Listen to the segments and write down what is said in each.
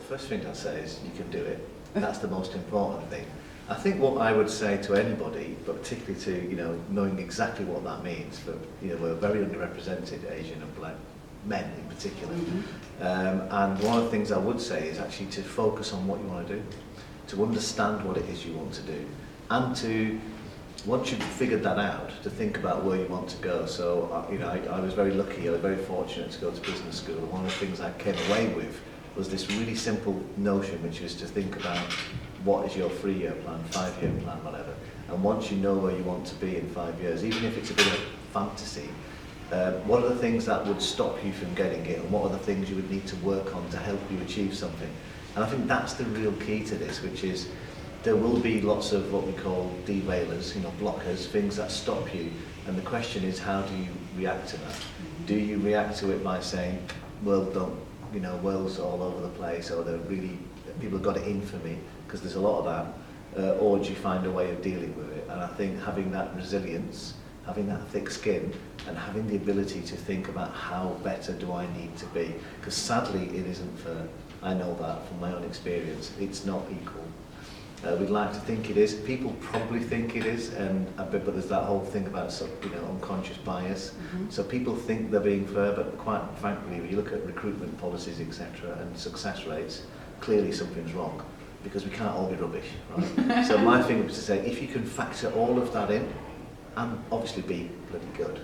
first thing I'd say is you can do it. That's the most important thing. I think what I would say to anybody, but particularly to, knowing exactly what that means for, we're very underrepresented, Asian and black men in particular. And one of the things I would say is actually to focus on what you want to do, to understand what it is you want to do, and to, once you've figured that out, to think about where you want to go. So, I was very lucky, I was very fortunate to go to business school, and one of the things I came away with was this really simple notion, which was to think about what is your 3-year plan, 5-year plan, whatever. And once you know where you want to be in 5 years, even if it's a bit of fantasy, what are the things that would stop you from getting it, and what are the things you would need to work on to help you achieve something? And I think that's the real key to this, which is there will be lots of what we call derailers, blockers, things that stop you. And the question is, how do you react to that? Do you react to it by saying, well, world's all over the place, or people have got it in for me, because there's a lot of that, or do you find a way of dealing with it? And I think having that resilience, having that thick skin, and having the ability to think about how better do I need to be, because sadly it isn't fair. I know that from my own experience. It's not equal. We'd like to think it is. People probably think it is, but there's that whole thing about unconscious bias. So people think they're being fair, but quite frankly, when you look at recruitment policies, etc., and success rates, clearly something's wrong, because we can't all be rubbish, right? So my thing was to say, if you can factor all of that in, and obviously be bloody good,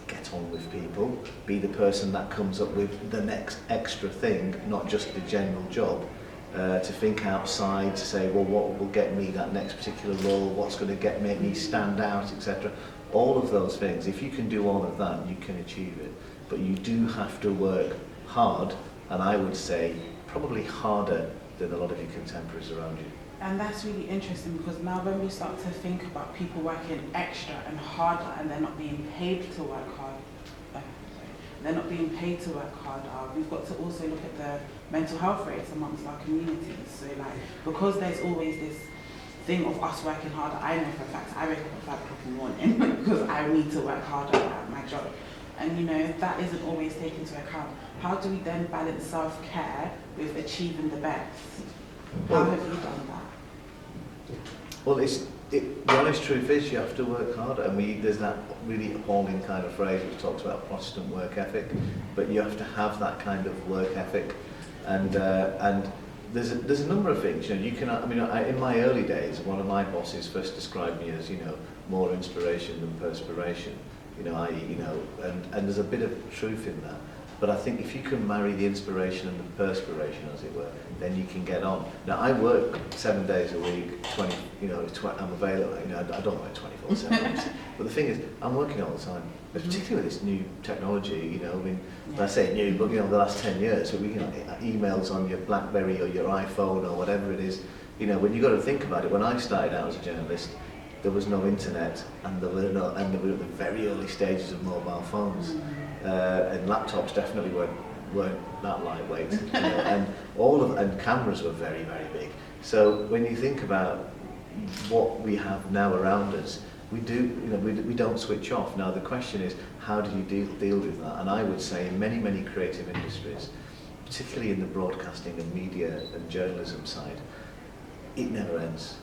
get on with people, be the person that comes up with the next extra thing, not just the general job. To think outside, to say, well, what will get me that next particular role, what's going to make me stand out, etc. All of those things, if you can do all of that, you can achieve it. But you do have to work hard, and I would say probably harder than a lot of your contemporaries around you. And that's really interesting, because now when we start to think about people working extra and harder, and they're not being paid to work hard, we've got to also look at the mental health rates amongst our communities. So because there's always this thing of us working harder, I know for a fact I wake up at 5 o'clock in the morning because I need to work harder at my job. And that isn't always taken into account. How do we then balance self-care with achieving the best? How have you done that? Well, the honest truth is you have to work harder. And there's that really appalling kind of phrase which talks about Protestant work ethic, but you have to have that kind of work ethic. And there's a number of things. You can. In my early days, one of my bosses first described me as more inspiration than perspiration. And there's a bit of truth in that. But I think if you can marry the inspiration and the perspiration, as it were, then you can get on. Now, I work 7 days a week, I'm available, I don't work 24/7. But the thing is, I'm working all the time. But particularly with this new technology, when I say new, but the last 10 years, so emails on your BlackBerry or your iPhone or whatever it is, when you got to think about it, when I started out as a journalist, there was no internet, and there were at the very early stages of mobile phones. And laptops definitely weren't that lightweight, and cameras were very, very big. So when you think about what we have now around us, we don't switch off. Now the question is, how do you deal with that? And I would say in many, many creative industries, particularly in the broadcasting and media and journalism side, it never ends.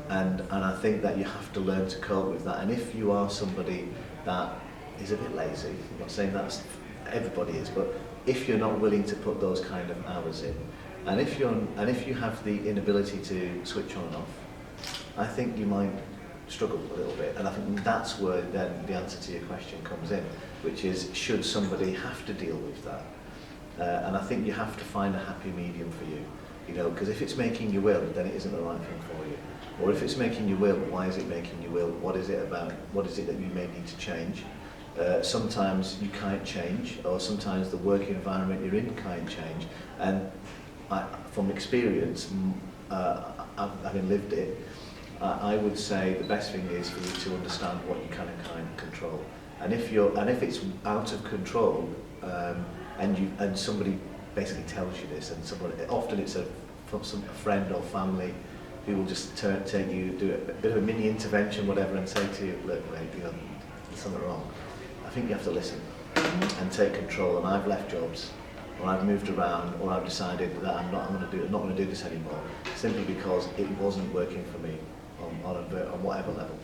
And I think that you have to learn to cope with that. And if you are somebody that is a bit lazy, I'm not saying that's everybody is, but if you're not willing to put those kind of hours in, and if you have the inability to switch on and off, I think you might struggle a little bit. And I think that's where then the answer to your question comes in, which is, should somebody have to deal with that? And I think you have to find a happy medium for you, because if it's making you ill, then it isn't the right thing for you. Or if it's making you ill, why is it making you ill? What is it about? What is it that you may need to change? Sometimes you can't change, or sometimes the working environment you're in can't change. And from experience, having lived it, I would say the best thing is for you to understand what you can and can't control. And if it's out of control, and somebody basically tells you this, and often it's from some friend or family who will just take you, do a bit of a mini intervention, whatever, and say to you, look, mate, there's something wrong. I think you have to listen and take control. And I've left jobs or I've moved around, or I've decided that I'm not going to do this anymore, simply because it wasn't working for me on whatever level.